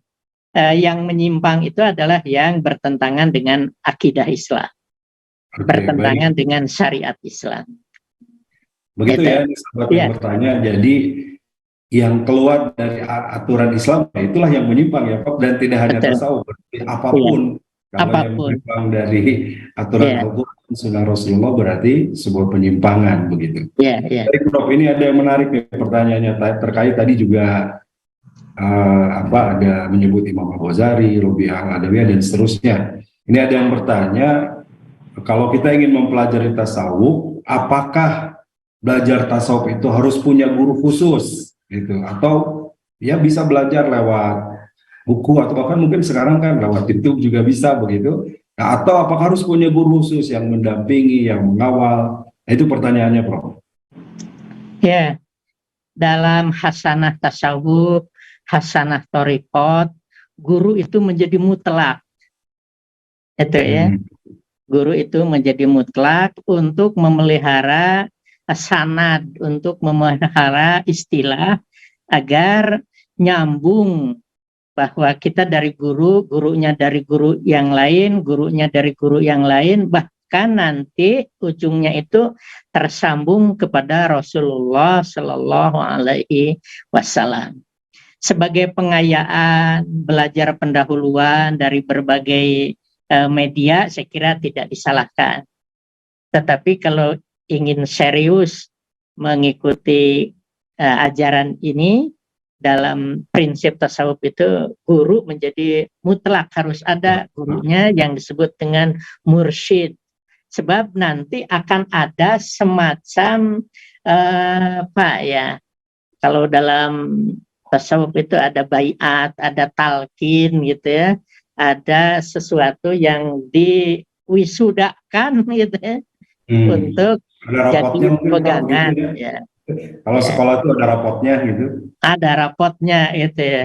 yang menyimpang itu adalah yang bertentangan dengan akidah Islam, bertentangan dengan syariat Islam. Begitu ya, ini sahabat yang bertanya. Jadi yang keluar dari aturan Islam, itulah yang menyimpang ya, Pak. Dan tidak hanya tasawuf, apapun. Kalau yang menyimpang dari aturan Al-Quran, Sunnah Rasulullah, berarti sebuah penyimpangan, begitu. Baik, Prof, ini ada yang menarik nih pertanyaannya terkait tadi juga ada menyebut Imam Al-Ghazali, Rabi'ah Al-Adawiyah, dan seterusnya. Ini ada yang bertanya, kalau kita ingin mempelajari tasawuf, apakah belajar tasawuf itu harus punya guru khusus gitu, atau ya bisa belajar lewat buku, atau bahkan mungkin sekarang kan lewat YouTube juga bisa begitu. Nah, atau apakah harus punya guru khusus yang mendampingi, yang mengawal? Nah, itu pertanyaannya, Prof. Ya, dalam hasanah tasawuf, hasanah thariqat, guru itu menjadi mutlak. Itu ya. Guru itu menjadi mutlak untuk memelihara sanad, untuk memelihara istilah agar nyambung, bahwa kita dari guru, gurunya dari guru yang lain, gurunya dari guru yang lain, bahkan nanti ujungnya itu tersambung kepada Rasulullah Shallallahu Alaihi Wasallam. Sebagai pengayaan, belajar pendahuluan dari berbagai media, saya kira tidak disalahkan. Tetapi kalau ingin serius mengikuti ajaran ini, dalam prinsip tasawuf itu guru menjadi mutlak, harus ada gurunya yang disebut dengan mursyid. Sebab nanti akan ada semacam kalau dalam tasawuf itu ada baiat, ada talqin gitu ya, ada sesuatu yang diwisudakan gitu ya, untuk Ada jadi rapotnya mungkin Pak begitu pegangan ya. ya. Kalau Ya, sekolah itu ada rapotnya gitu. ada rapotnya itu ya.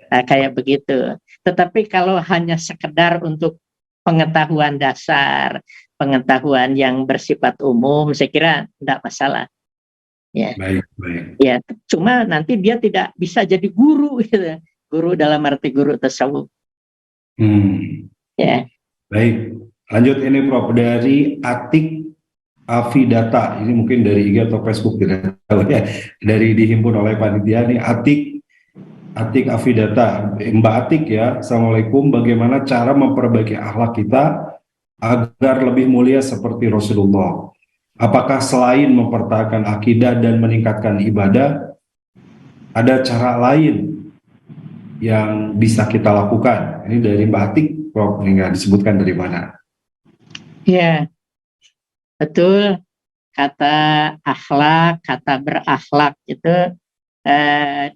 Nah, kayak begitu. Tetapi kalau hanya sekedar untuk pengetahuan dasar, pengetahuan yang bersifat umum, saya kira tidak masalah. Ya, Baik, baik. ya. Cuma nanti dia tidak bisa jadi guru, gitu. Guru dalam arti guru tasawuf. Ya. Baik. Lanjut ini Prof, dari Atik Afidata, ini mungkin dari IG atau Facebook tidak tahu ya, dari dihimpun oleh panitia nih. Atik Afidata, Mbak Atik ya, Assalamualaikum, bagaimana cara memperbaiki akhlak kita agar lebih mulia seperti Rasulullah? Apakah selain mempertahankan akidah dan meningkatkan ibadah, ada cara lain yang bisa kita lakukan? Ini dari Mbak Atik, Prof, ini nggak disebutkan dari mana. Ya, betul. Kata akhlak, kata berakhlak itu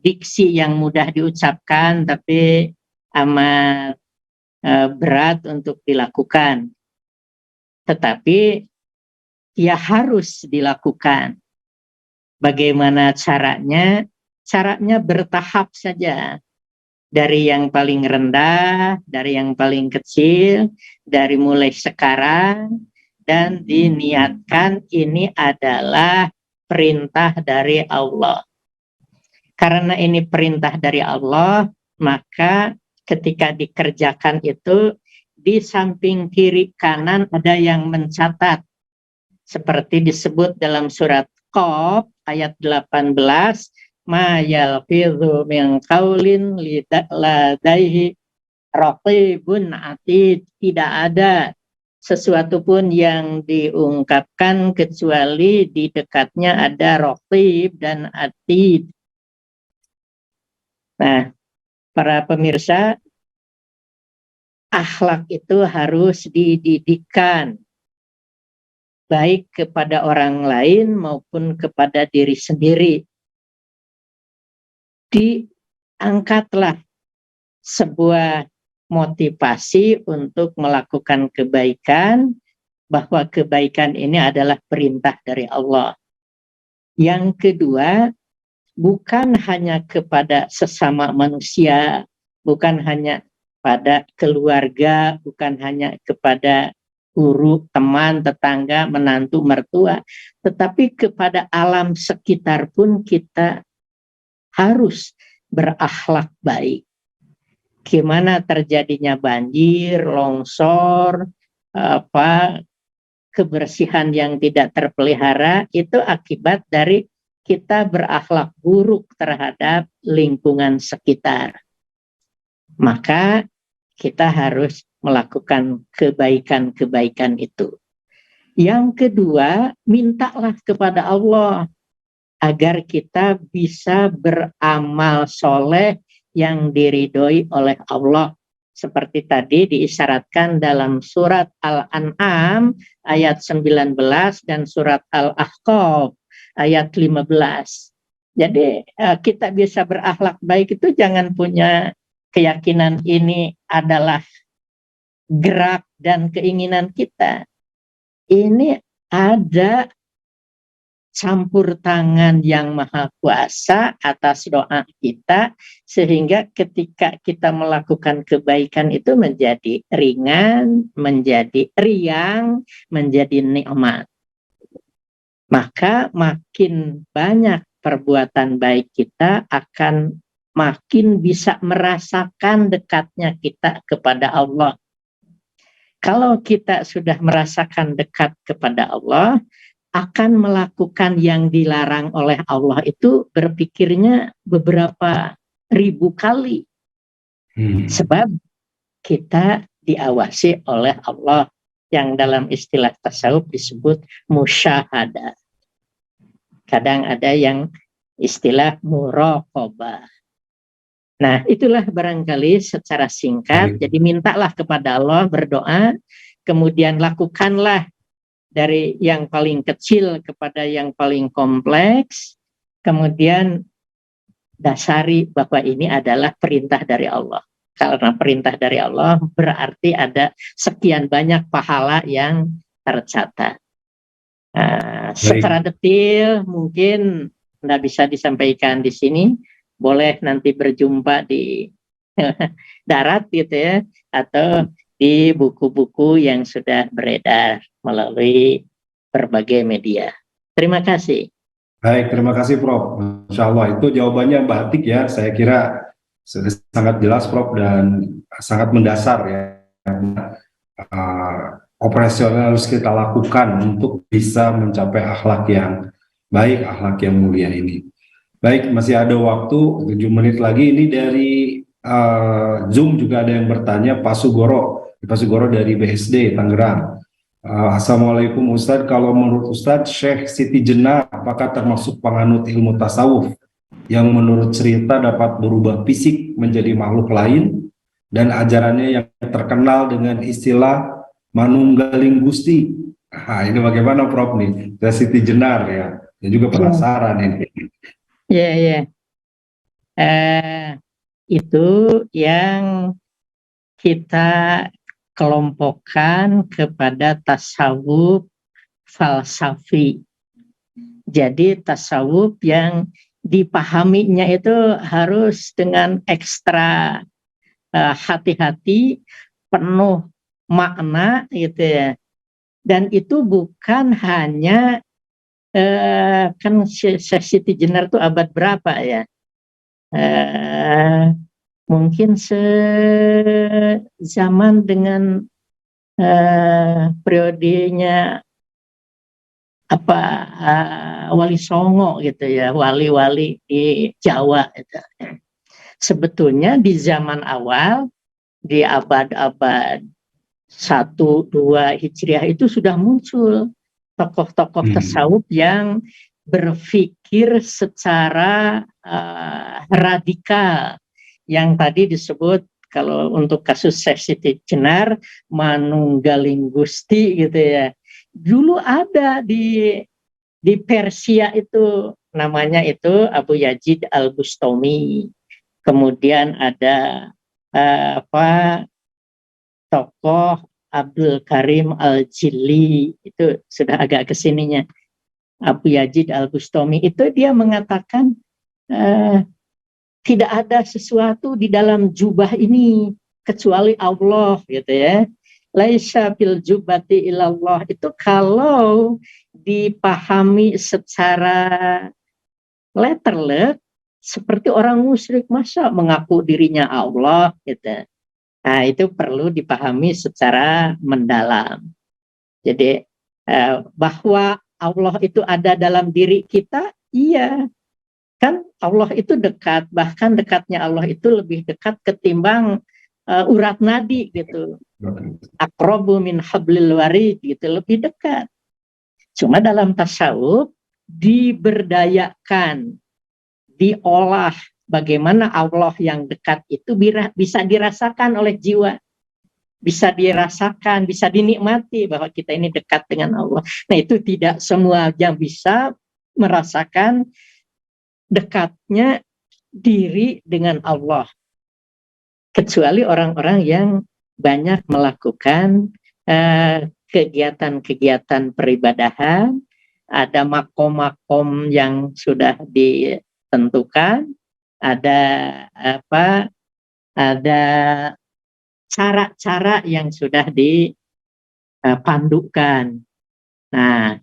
diksi yang mudah diucapkan tapi amat berat untuk dilakukan. Tetapi ya harus dilakukan. Bagaimana caranya? Caranya bertahap saja. Dari yang paling rendah, dari yang paling kecil, dari mulai sekarang, dan diniatkan ini adalah perintah dari Allah. Karena ini perintah dari Allah, maka ketika dikerjakan itu, di samping kiri kanan ada yang mencatat. Seperti disebut dalam surat Qaf ayat 18, ma yalfidhu min qaulin ladaihi raqibun atid. Tidak ada sesuatu pun yang diungkapkan kecuali di dekatnya ada raqib dan atid. Nah, para pemirsa, akhlak itu harus dididikkan, baik kepada orang lain maupun kepada diri sendiri. Diangkatlah sebuah motivasi untuk melakukan kebaikan, bahwa kebaikan ini adalah perintah dari Allah. Yang kedua, bukan hanya kepada sesama manusia, bukan hanya pada keluarga, bukan hanya kepada guru, teman, tetangga, menantu, mertua, tetapi kepada alam sekitar pun kita harus berakhlak baik. Gimana terjadinya banjir, longsor, kebersihan yang tidak terpelihara, itu akibat dari kita berakhlak buruk terhadap lingkungan sekitar. Maka kita harus melakukan kebaikan-kebaikan itu. Yang kedua, mintalah kepada Allah agar kita bisa beramal soleh yang diridhoi oleh Allah. Seperti tadi diisyaratkan dalam surat Al-An'am ayat 19 dan surat Al-Ahqaf ayat 15. Jadi kita bisa berakhlak baik itu jangan punya keyakinan ini adalah gerak dan keinginan kita. Ini ada campur tangan yang maha kuasa atas doa kita, sehingga ketika kita melakukan kebaikan itu menjadi ringan, menjadi riang, menjadi nikmat. maka makin banyak perbuatan baik kita akan makin bisa merasakan dekatnya kita kepada Allah. Kalau kita sudah merasakan dekat kepada Allah, akan melakukan yang dilarang oleh Allah itu berpikirnya beberapa ribu kali. Sebab kita diawasi oleh Allah yang dalam istilah tasawuf disebut musyahadah. Kadang ada yang istilah muraqabah. Nah, itulah barangkali secara singkat. Jadi mintalah kepada Allah, berdoa, kemudian lakukanlah dari yang paling kecil kepada yang paling kompleks, kemudian dasari bahwa ini adalah perintah dari Allah. Karena perintah dari Allah berarti ada sekian banyak pahala yang tercatat. Secara detail mungkin tidak bisa disampaikan di sini. Boleh nanti berjumpa di darat gitu ya, atau di buku-buku yang sudah beredar melalui berbagai media. Terima kasih. Baik, terima kasih Prof. Insya Allah itu jawabannya Mbak Atik ya. Saya kira sudah sangat jelas Prof dan sangat mendasar ya. Operasional harus kita lakukan untuk bisa mencapai akhlak yang baik, akhlak yang mulia ini. Baik, masih ada waktu 7 menit lagi. Ini dari Zoom juga ada yang bertanya, Pak Sugoro dari BSD Tangerang. Assalamualaikum Ustadz, kalau menurut Ustadz, Syekh Siti Jenar apakah termasuk penganut ilmu tasawuf yang menurut cerita dapat berubah fisik menjadi makhluk lain dan ajarannya yang terkenal dengan istilah Manunggaling Gusti? Ini bagaimana Prof nih? Siti Jenar ya, dan juga penasaran ini. Ya. Itu yang kita kelompokkan kepada tasawuf falsafi. Jadi tasawuf yang dipahaminya itu harus dengan ekstra hati-hati, penuh makna gitu ya. Dan itu bukan hanya kan Siti Jenar itu abad berapa ya? Mungkin sezaman dengan periodenya Wali Songo gitu ya, wali-wali di Jawa gitu. Sebetulnya di zaman awal di abad-abad 1-2 Hijriah itu sudah muncul tokoh-tokoh tasawuf yang berpikir secara radikal, yang tadi disebut kalau untuk kasus Syekh Siti Jenar Manunggaling Gusti gitu ya. Dulu ada di Persia itu namanya itu Abu Yazid Al-Bustami. Kemudian ada tokoh Abdul Karim Al-Jili, itu sudah agak kesininya. Abu Yazid Al-Bustami itu dia mengatakan tidak ada sesuatu di dalam jubah ini kecuali Allah gitu ya. Laisa bil jubati ilallah, itu kalau dipahami secara letterlet seperti orang musyrik, masa mengaku dirinya Allah gitu. Nah, itu perlu dipahami secara mendalam. Jadi bahwa Allah itu ada dalam diri kita, iya. Kan Allah itu dekat, bahkan dekatnya Allah itu lebih dekat ketimbang urat nadi gitu. Aqrabu min hablil warid gitu, lebih dekat. Cuma dalam tasawuf diberdayakan, diolah bagaimana Allah yang dekat itu bisa dirasakan oleh jiwa, bisa dirasakan, bisa dinikmati bahwa kita ini dekat dengan Allah. Nah, itu tidak semua yang bisa merasakan dekatnya diri dengan Allah, kecuali orang-orang yang banyak melakukan kegiatan-kegiatan peribadahan, ada makom-makom yang sudah ditentukan, ada cara-cara yang sudah dipandukan. Nah,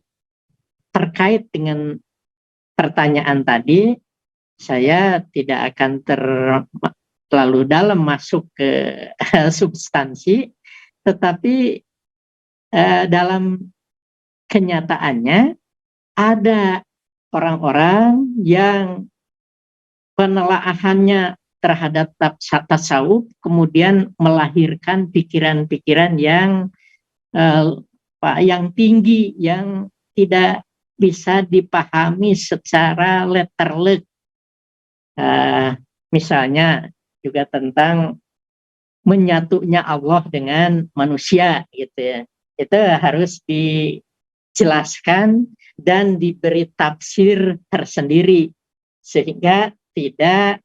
terkait dengan pertanyaan tadi, saya tidak akan terlalu dalam masuk ke substansi, tetapi dalam kenyataannya ada orang-orang yang penelaahannya terhadap tasawuf kemudian melahirkan pikiran-pikiran yang tinggi, yang tidak bisa dipahami secara letterlek. Misalnya juga tentang menyatunya Allah dengan manusia gitu ya. Itu harus dijelaskan dan diberi tafsir tersendiri sehingga tidak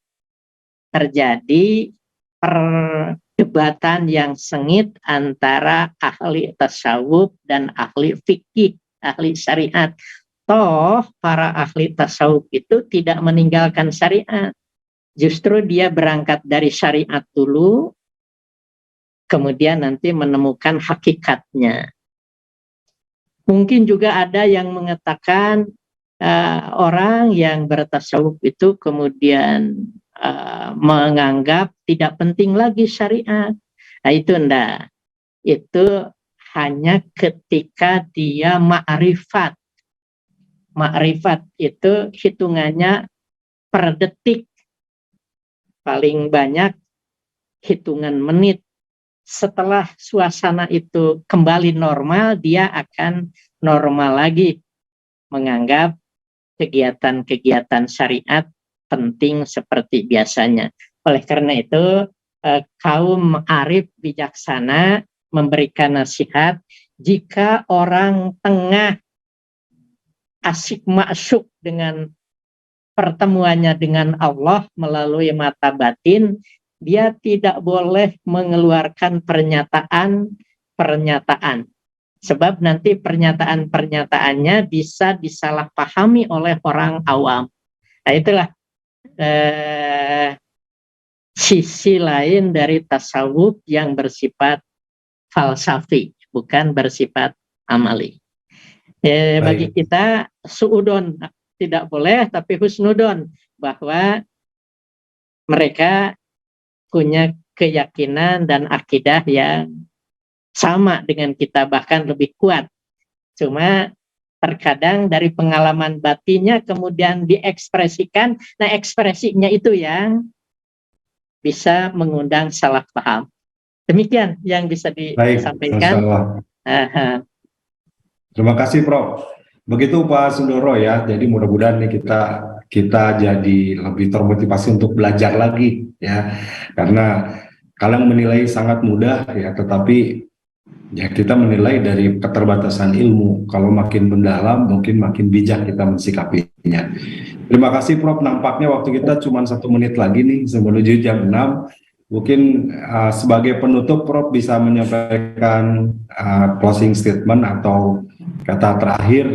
terjadi perdebatan yang sengit antara ahli tasawuf dan ahli fikih, ahli syariat. Toh para ahli tasawuf itu tidak meninggalkan syariat. Justru dia berangkat dari syariat dulu, kemudian nanti menemukan hakikatnya. Mungkin juga ada yang mengatakan orang yang bertasawuf itu kemudian menganggap tidak penting lagi syariat. Nah itu enggak. Itu hanya ketika dia ma'rifat. Ma'rifat itu hitungannya per detik. Paling banyak hitungan menit. Setelah suasana itu kembali normal, dia akan normal lagi menganggap kegiatan-kegiatan syariat penting seperti biasanya. Oleh karena itu, kaum arif bijaksana memberikan nasihat, jika orang tengah asyik masyuk dengan pertemuannya dengan Allah melalui mata batin, dia tidak boleh mengeluarkan pernyataan. Sebab nanti pernyataan-pernyataannya bisa disalahpahami oleh orang awam. Nah itulah sisi lain dari tasawuf yang bersifat falsafi, bukan bersifat amali. Bagi kita suudon tidak boleh, tapi husnudon, bahwa mereka punya keyakinan dan akidah yang sama dengan kita, bahkan lebih kuat. Cuma terkadang dari pengalaman batinnya kemudian diekspresikan, nah ekspresinya itu yang bisa mengundang salah paham. Demikian yang bisa disampaikan. Terima kasih Prof. Begitu Pak Sundoro ya. Jadi mudah-mudahan nih kita jadi lebih termotivasi untuk belajar lagi ya. Karena kalian menilai sangat mudah ya, tetapi ya kita menilai dari keterbatasan ilmu. Kalau makin mendalam, mungkin makin bijak kita mensikapinya. Terima kasih Prof. Nampaknya waktu kita cuma 1 menit lagi nih menuju jam 6. Mungkin sebagai penutup Prof. bisa menyampaikan closing statement atau kata terakhir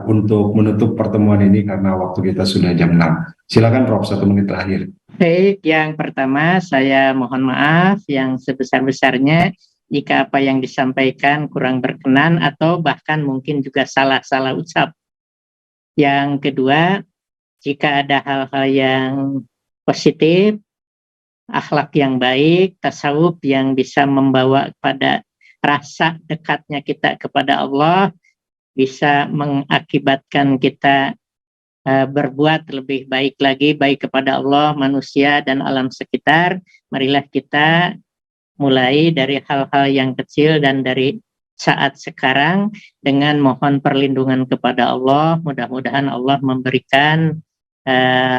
untuk menutup pertemuan ini karena waktu kita sudah jam 6. Silakan Prof. 1 menit terakhir. Baik, yang pertama saya mohon maaf yang sebesar-besarnya jika apa yang disampaikan kurang berkenan atau bahkan mungkin juga salah-salah ucap. Yang kedua, jika ada hal-hal yang positif, akhlak yang baik, tasawuf yang bisa membawa pada rasa dekatnya kita kepada Allah, bisa mengakibatkan kita berbuat lebih baik lagi, baik kepada Allah, manusia, dan alam sekitar. Marilah kita mulai dari hal-hal yang kecil dan dari saat sekarang dengan mohon perlindungan kepada Allah. Mudah-mudahan Allah memberikan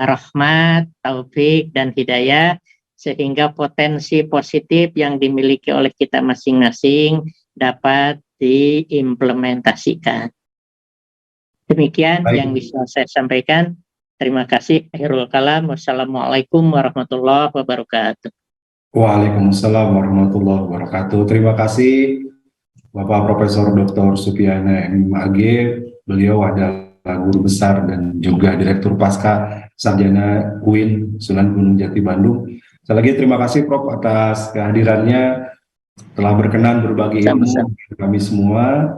rahmat, taufik, dan hidayah sehingga potensi positif yang dimiliki oleh kita masing-masing dapat diimplementasikan. Demikian yang bisa saya sampaikan. Terima kasih. Akhirul kalam. Wassalamualaikum warahmatullahi wabarakatuh. Waalaikumsalam warahmatullahi wabarakatuh. Terima kasih Bapak Profesor Dr. Supyana MAG. Beliau adalah guru besar dan juga Direktur Pasca Sarjana UIN Sunan Gunung Jati Bandung. Sekali lagi terima kasih Prof atas kehadirannya, telah berkenan berbagi ilmu kami semua.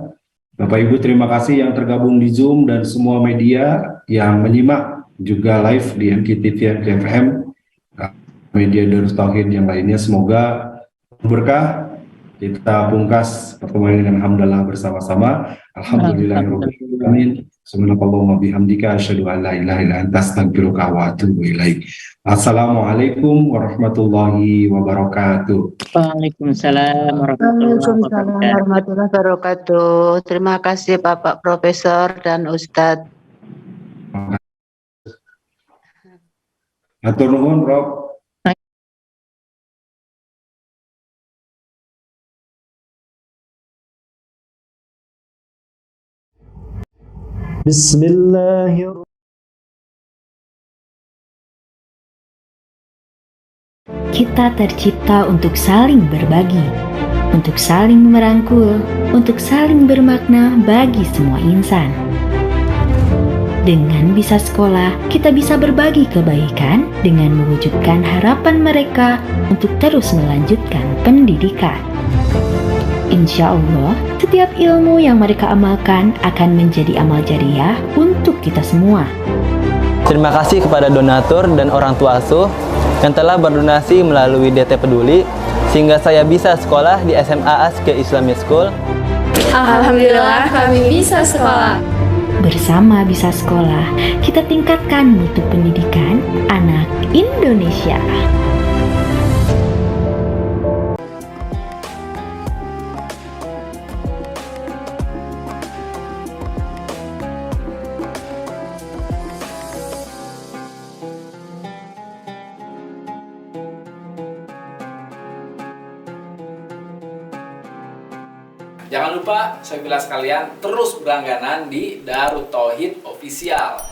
Bapak Ibu terima kasih yang tergabung di Zoom dan semua media yang menyimak juga live di MKTV FM, media Darus Tauhid yang lainnya. Semoga berkah. Kita pungkas pertemuan dengan hamdalah bersama-sama. Alhamdulillahirrahmanirrahim. Subhanakallahumma bihamdika asyhadu an la ilaha illa anta astaghfiruka wa atubu ilaik. Assalamualaikum warahmatullahi wabarakatuh. Waalaikumsalam warahmatullahi Waalaikumsalam wabarakatuh. warahmatullahi wabarakatuh. Terima kasih Bapak Profesor dan Ustadz. Atur nuhun, Prof. Bismillahirrahmanirrahim. Kita tercipta untuk saling berbagi, untuk saling merangkul, untuk saling bermakna bagi semua insan. Dengan bisa sekolah, kita bisa berbagi kebaikan dengan mewujudkan harapan mereka untuk terus melanjutkan pendidikan. Insya Allah, setiap ilmu yang mereka amalkan akan menjadi amal jariah untuk kita semua. Terima kasih kepada donatur dan orang tua asuh yang telah berdonasi melalui DT Peduli sehingga saya bisa sekolah di SMA Aske Islamic School. Alhamdulillah kami bisa sekolah. Bersama Bisa Sekolah, kita tingkatkan mutu pendidikan anak Indonesia. Jangan lupa, saya bilang sekalian, terus berlangganan di Darut Tauhid Official.